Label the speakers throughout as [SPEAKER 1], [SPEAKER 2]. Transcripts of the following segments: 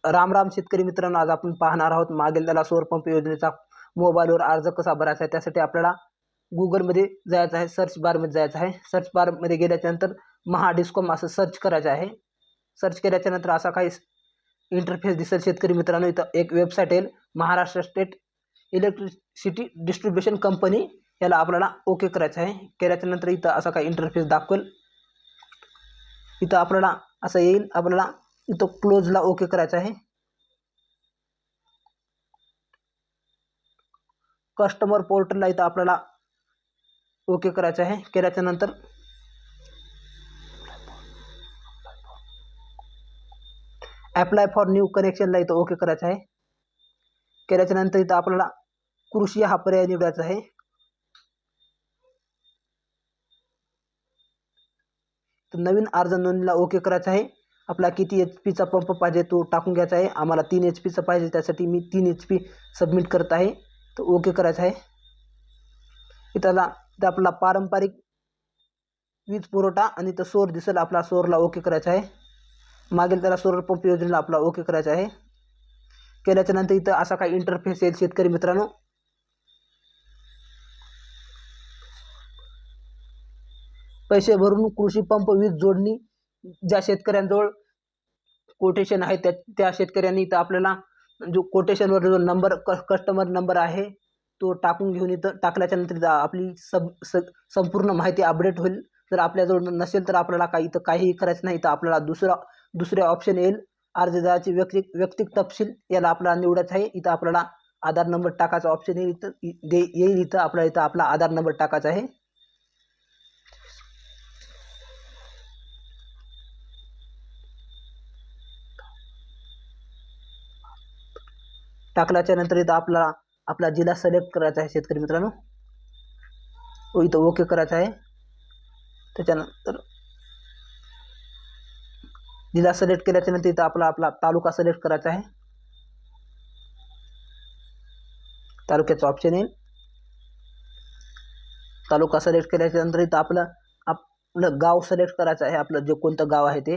[SPEAKER 1] राम राम शेतकरी मित्रांनो, आज आपण पाहणार आहोत मागेल त्याला सौर पंप योजनेचा मोबाईलवर अर्ज कसा भरायचा आहे। त्यासाठी आपल्याला गुगलमध्ये जायचं आहे, सर्च बारमध्ये जायचं आहे। सर्च बारमध्ये गेल्याच्यानंतर महाडिस्कॉम असं सर्च करायचं आहे। सर्च केल्याच्यानंतर असा काही इंटरफेस दिसेल शेतकरी मित्रांनो। इथं एक वेबसाईट येईल, Maharashtra state electricity distribution company, याला आपल्याला ओके करायचं आहे। केल्याच्यानंतर इथं असा काही इंटरफेस दाखवेल। इथं आपल्याला असं येईल, आपल्याला इथं क्लोजला ओके करायचं आहे। कस्टमर पोर्टलला इथं आपल्याला ओके करायचं आहे। केल्याच्यानंतर अप्लाय फॉर न्यू कनेक्शनला इथं ओके करायचं आहे। केल्याच्यानंतर इथं आपल्याला कृषी हा पर्याय निवडायचा आहे। तर नवीन अर्ज नोंदणीला ओके करायचं आहे। आपला किती HP चा पंप पाहिजे तो टाकून घ्यायचा आहे। आम्हाला 3 HP चा पाहिजे, त्यासाठी मी 3 HP सबमिट करत आहे। तर ओके करायचं आहे। इथं आपला पारंपरिक वीज पुरवठा आणि इथं सौर दिसेल, आपला सौरला ओके करायचा आहे। मागील त्याला सौर पंप योजनेला आपला ओके करायचा आहे। केल्याच्यानंतर इथं असा काही इंटरफेस येईल शेतकरी मित्रांनो। पैसे भरून कृषी पंप वीज जोडणी, ज्या शेतकऱ्यांजवळ कोटेशन आहे त्या शेतकऱ्यांनी इथं आपल्याला जो कोटेशनवर जो नंबर कस्टमर नंबर आहे तो टाकून घेऊन इथं टाकल्याच्यानंतर आपली संपूर्ण माहिती अपडेट होईल। जर आपल्याजवळ नसेल तर आपल्याला इथं काहीही करायचं नाही। तर आपल्याला दुसरे ऑप्शन येईल, अर्जदाराची वैयक्तिक तपशील, याला आपल्याला निवडायचं आहे। इथं आपल्याला आधार नंबर टाकायचा ऑप्शन येईल। इथं आपला आधार नंबर टाकायचा आहे। टाकल्याच्या नंतर इथं आपला जिल्हा सिलेक्ट करायचा आहे शेतकरी मित्रांनो। इथं ओके करायचं आहे। त्याच्यानंतर जिल्हा सिलेक्ट केल्याच्या नंतर इथं आपला तालुका सिलेक्ट करायचा आहे। तालुक्याचा ऑप्शन येईल। तालुका सिलेक्ट केल्याच्या नंतर इथं आपलं गाव सिलेक्ट करायचं आहे, आपलं जे कोणतं गाव आहे ते।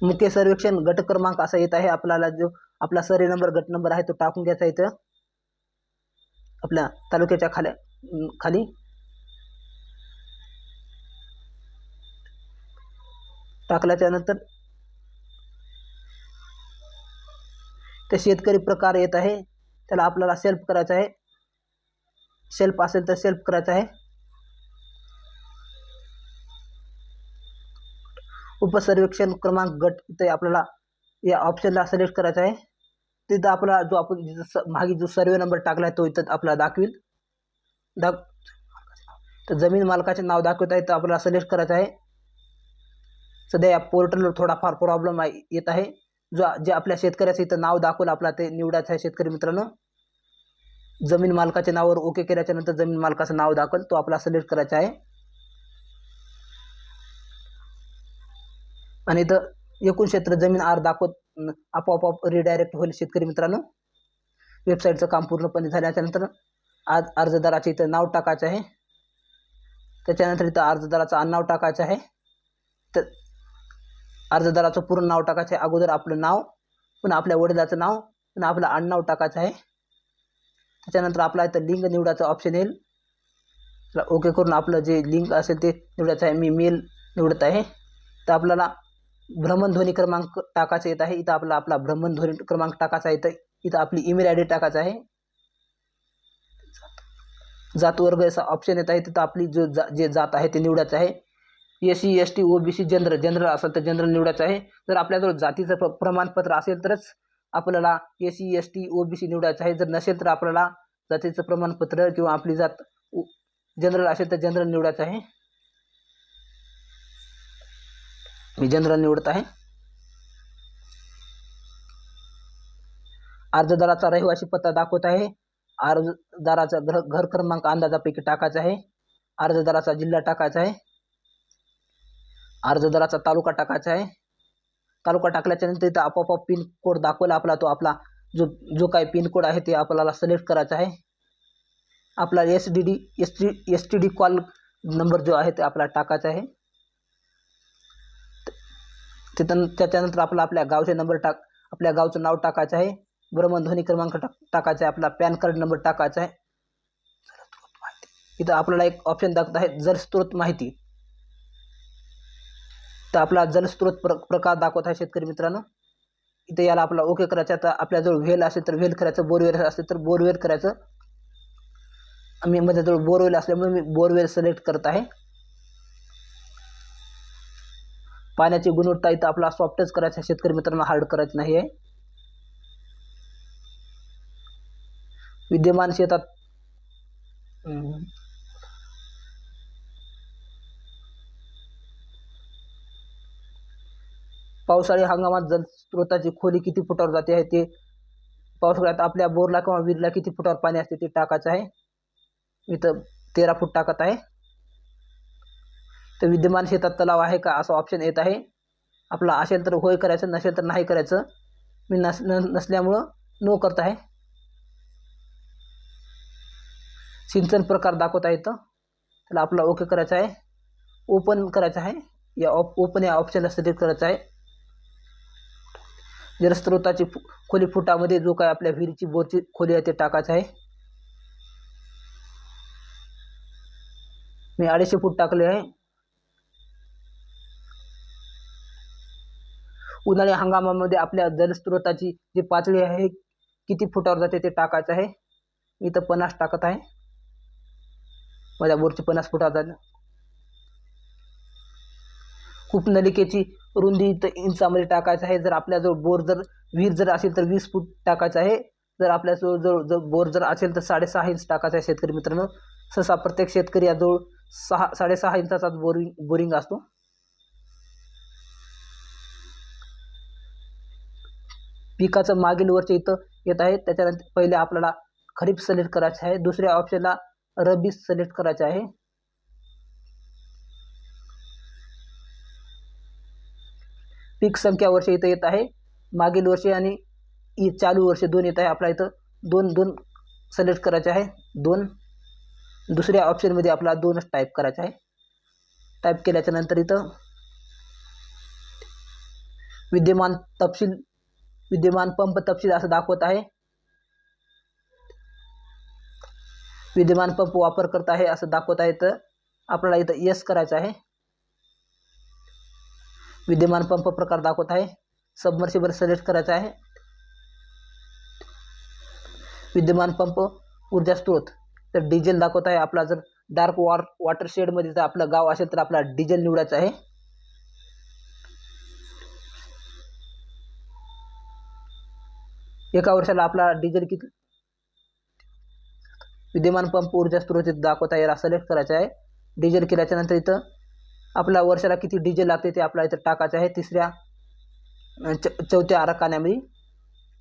[SPEAKER 1] मुख्य सर्वेक्षण गट क्रमांक असा येत आहे। आपल्याला जो आपला सर्वे नंबर, गट नंबर आहे तो टाकून घ्यायचा इथं आपल्या तालुक्याच्या खाली। टाकल्याच्या नंतर ते शेतकरी प्रकार येत आहे, त्याला आपल्याला सेल्फ करायचं आहे। सेल्फ असेल तर सेल्फ करायचं आहे। उपसर्वेक्षण क्रमांक गट, इथे आपल्याला या ऑप्शनला सिलेक्ट करायचं आहे। तिथं आपला जो आपण मागे जो सर्वे नंबर टाकलाय तो इथं आपल्याला दाखवेल। तर जमीन मालकाचे नाव दाखवत आहे, तर आपल्याला सिलेक्ट करायचं आहे। सध्या या पोर्टलवर थोडाफार प्रॉब्लेम येत आहे। जे आपल्या शेतकऱ्याचं इथं नाव दाखवलं आपला ते निवडायचं आहे शेतकरी मित्रांनो। जमीन मालकाच्या नावावर ओके केल्याच्या नंतर जमीन मालकाचं नाव दाखवेल, तो आपला सिलेक्ट करायचा आहे। आणि इथं एकूण क्षेत्र जमीन आर दाखवत आपोआप रिडायरेक्ट होईल शेतकरी मित्रांनो। वेबसाईटचं काम पूर्णपणे झाल्याच्या नंतर आज अर्जदाराचे इथं नाव टाकायचं आहे। त्याच्यानंतर इथं अर्जदाराचं आडनाव टाकायचं आहे। तर अर्जदाराचं पूर्ण नाव टाकायचं आहे। अगोदर आपलं नाव, पुन्हा आपल्या वडिलाचं नाव, पुन्हा आपलं आडनाव टाकायचं आहे। त्याच्यानंतर आपला इथं लिंग निवडायचं ऑप्शन येईल। ओके करून आपलं जे लिंग असेल ते निवडायचं आहे। मी मेल निवडत आहे। तर आपल्याला भ्रमणध्वनी क्रमांक टाकायचा येत आहे। इथं आपला भ्रमणध्वनी क्रमांक टाकायचा येत आहे। इथं आपली ईमेल ID टाकायचा आहे। जात वर्ग असा ऑप्शन येत आहे, तिथं आपली जे जात आहे ते निवडायचं आहे। SC ST OBC जनरल असेल तर जनरल निवडायचं आहे। जर आपल्याजवळ जातीचं प्रमाणपत्र असेल तरच आपल्याला SC ST OBC निवडायचं आहे। जर नसेल तर आपल्याला जातीचं प्रमाणपत्र किंवा आपली जात जनरल असेल तर जनरल निवडायचं आहे। मी जनरल निवडत आहे। अर्जदाराचा रहिवासी पत्ता दाखवत आहे। अर्जदाराचा घर क्रमांक अंदाजापैकी टाकायचा आहे। अर्जदाराचा जिल्हा टाकायचा आहे। अर्जदाराचा तालुका टाकायचा आहे। तालुका टाकल्याच्या नंतर इथं आपोआप पिन कोड दाखवला आपला जो काही पिनकोड आहे ते आपल्याला सिलेक्ट करायचा आहे. आपला S T D call number जो आहे ते आपल्याला टाकायचा आहे. त्याच्यानंतर आपल्या गावचे नंबर आपल्या गावचं नाव टाकायचं आहे. भ्रमणध्वनी क्रमांक टाकायचा आहे. आपला पॅन कार्ड नंबर टाकायचा आहे. इथं आपल्याला एक ऑप्शन दाखवत आहे जलस्रोत माहिती. तर आपला जलस्रोत प्रकार दाखवत आहे शेतकरी मित्रांनो. इथे याला आपला ओके करायचं. आता आपल्याजवळ वेल असेल तर वेल करायचं, बोरवेल असेल तर बोरवेल करायचं. मी माझ्याजवळ बोरवेल असल्यामुळे मी बोरवेल सिलेक्ट करत आहे. पाण्याची गुणवत्ता इथं आपला सॉफ्टच करायचं आहे शेतकरी मित्रांनो, हार्ड करायचं नाही आहे. विद्यमान शेतात पावसाळी हंगामात जलस्रोताची खोली किती फुटावर जाते आहे ते पावसाळ्यात आपल्या बोरला किंवा विहिरीला किती फुटावर पाणी असते ते टाकायचं आहे. इथं 13 फूट टाकत आहे. तर विद्यमान शेतात तलाव आहे का असं ऑप्शन येत आहे. आपला असेल तर होय करायचं, नसेल तर नाही करायचं. मी नसल्यामुळं नो करत आहे. सिंचन प्रकार दाखवत आहे इथं. त्याला आपला ओके करायचा आहे. ओपन करायचं आहे. या ओपन या ऑप्शनला सिलेक्ट करायचं आहे. जलस्रोताची खोली फुटामध्ये जो काय आपल्या विहिरीची बोरची खोली आहे ते टाकायचं आहे. मी 250 फूट टाकले आहे. उन्हाळी हंगामामध्ये आपल्या जलस्रोताची जी पातळी आहे किती फुटावर जाते ते टाकायचं आहे. मी इथं 50 टाकत आहे. माझ्या बोरची 50 फुटावर जाते. कूपनलिकेची रुंदी इंचामध्ये टाकायचं आहे. जर आपल्याजवळ विहीर जर असेल तर 20 फूट टाकायचं आहे. जर आपल्याजवळ बोर जर असेल तर 6.5 इंच टाकायचं आहे शेतकरी मित्रांनो. सहसा प्रत्येक शेतकरी याजवळ 6.5 इंचाचा बोरिंग असतो. पिकाचं मागील वर्ष इथं येत आहे. त्याच्यानंतर पहिले आपल्याला खरीप सिलेक्ट करायचं आहे. दुसऱ्या ऑप्शनला रब्बी सिलेक्ट करायचं आहे. पीक संख्या वर्ष इथं येत आहे. मागील वर्षी आणि चालू वर्ष दोन येत आहे. आपला इथं दोन सिलेक्ट करायचे आहे. 2 दुसऱ्या ऑप्शनमध्ये आपला 2च टाईप करायचा आहे. टाईप केल्याच्या नंतर इथं विद्यमान पंप तपशील असं दाखवत आहे. विद्यमान पंप वापर करत आहे असं दाखवत आहे. तर आपल्याला इथं यस करायचं आहे. विद्यमान पंप प्रकार दाखवत आहे. सबमर्सिबल सिलेक्ट करायचा आहे. विद्यमान पंप ऊर्जा स्रोत तर डिझेल दाखवत आहे. आपला जर डार्क वॉटर शेडमध्ये जर आपलं गाव असेल तर आपला डिझेल निवडायचं आहे. एका वर्षाला आपला डिझेल किती विद्यमान पंप ऊर्जा स्रोत दाखवत आहे. याला सिलेक्ट करायचं आहे. डिझेल केल्याच्या नंतर इथं आपल्या वर्षाला किती डिझेल लागते ते आपल्याला इथं टाकायचं आहे. चौथ्या आराखड्यामध्ये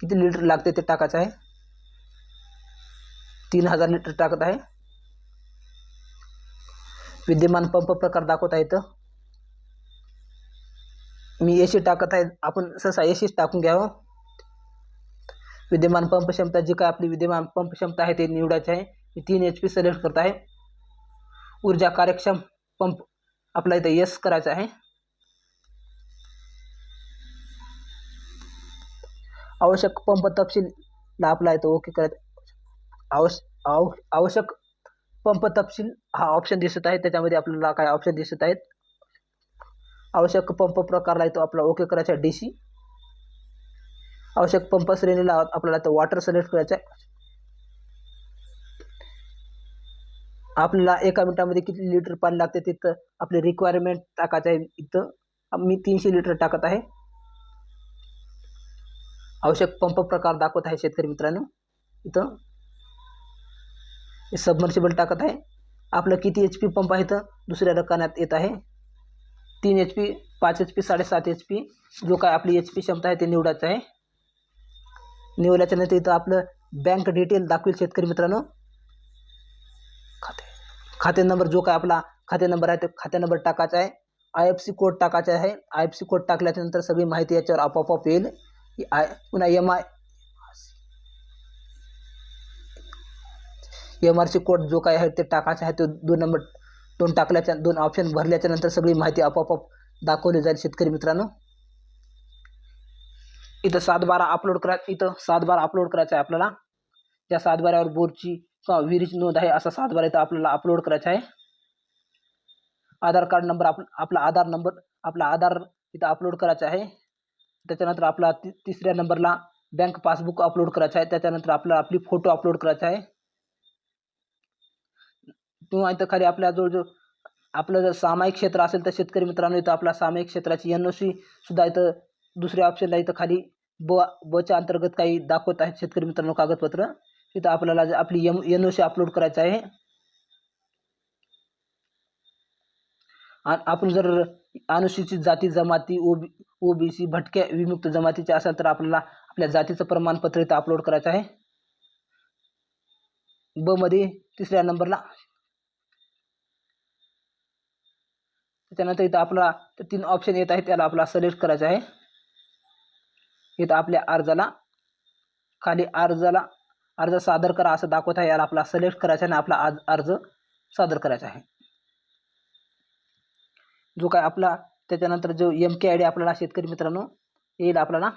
[SPEAKER 1] किती लिटर लागते ते टाकायचं आहे. 3000 लिटर टाकत आहे. विद्यमान पंप प्रकार दाखवत आहे. इथं मी एसी टाकत आहे. आपण सहसा एसीच टाकून घ्यावं. विद्यमान पंप क्षमता जी काय आपली विद्यमान पंप क्षमता आहे ते निवडायचे आहे. मी 3 HP सिलेक्ट करत आहे. ऊर्जा कार्यक्षम पंप आपला इथं यस करायचं आहे. आवश्यक पंप तपशील आपला इथं ओके करायचं. आवश्यक पंप तपशील हा ऑप्शन दिसत आहे. त्याच्यामध्ये आपल्याला काय ऑप्शन दिसत आहेत. आवश्यक पंप प्रकारला इथं आपला ओके करायचा आहे. DC आवश्यक पंप श्रेणीला आपल्याला इथं वॉटर सिलेक्ट करायचं आहे. आपल्याला एका मिनिटामध्ये किती लिटर पाणी लागते तिथं आपली रिक्वायरमेंट टाकायचं आहे. इथं मी 300 लिटर टाकत आहे. आवश्यक पंप प्रकार दाखवत आहे शेतकरी मित्रांनो. इथं सबमर्सिबल टाकत आहे. आपलं किती HP पंप आहे तर दुसऱ्या रकान्यात येत आहे. 3 HP 5 HP 7.5 HP जो काय आपली HP क्षमता आहे ते निवडायचं आहे. निवडल्याच्या नंतर इथं आपलं बँक डिटेल दाखवेल शेतकरी मित्रांनो. खाते नंबर जो काय आपला खाते नंबर आहे तो खाते नंबर टाकायचा आहे. IFSC कोड टाकायचा आहे. IFSC कोड टाकल्याच्या नंतर सगळी माहिती याच्यावर आपोआप येईल. पुन्हा MRC कोड जो काय आहे ते टाकायचा आहे. तो 2 टाकल्याच्या 2 ऑप्शन भरल्याच्या नंतर सगळी माहिती आपोआप दाखवली जाईल शेतकरी मित्रांनो. इथं 7/12 अपलोड करायचं आहे आपल्याला. त्या 7/12वर बोरची किंवा विहिरीची नोंद आहे असा 7/12 इथं आपल्याला अपलोड करायचा आहे. आधार कार्ड नंबर आपला आधार इथं अपलोड करायचा आहे. त्याच्यानंतर आपला तिसऱ्या नंबरला बँक पासबुक अपलोड करायचं आहे. त्याच्यानंतर आपली फोटो अपलोड करायचा आहे. किंवा इथं खाली आपल्याजवळ जो आपलं जर सामायिक क्षेत्र असेल तर शेतकरी मित्रांनो इथं आपला सामायिक क्षेत्राची NOC सुद्धा इथं दुसऱ्या ऑप्शनला इथं खाली बच्या अंतर्गत काही दाखवत आहेत शेतकरी मित्रांनो कागदपत्र. इथं आपल्याला आपली NOC अपलोड करायचं आहे. आपण जर अनुसूचित जाती जमाती OBC भटक्या विमुक्त जमातीचे असेल तर आपल्याला आपल्या जातीचं प्रमाणपत्र इथं अपलोड करायचं आहे. ब मध्ये तिसऱ्या नंबरला. त्याच्यानंतर इथं आपला 3 ऑप्शन येत आहेत त्याला आपला सिलेक्ट करायचं आहे. इथं आपल्या अर्जाला खाली अर्ज सादर करा असं दाखवत आहे. याला आपला सिलेक्ट करायचा आहे आणि आपला अर्ज सादर करायचा आहे. जो काय आपला त्याच्यानंतर जो MK ID आपल्याला शेतकरी मित्रांनो येईल आपल्याला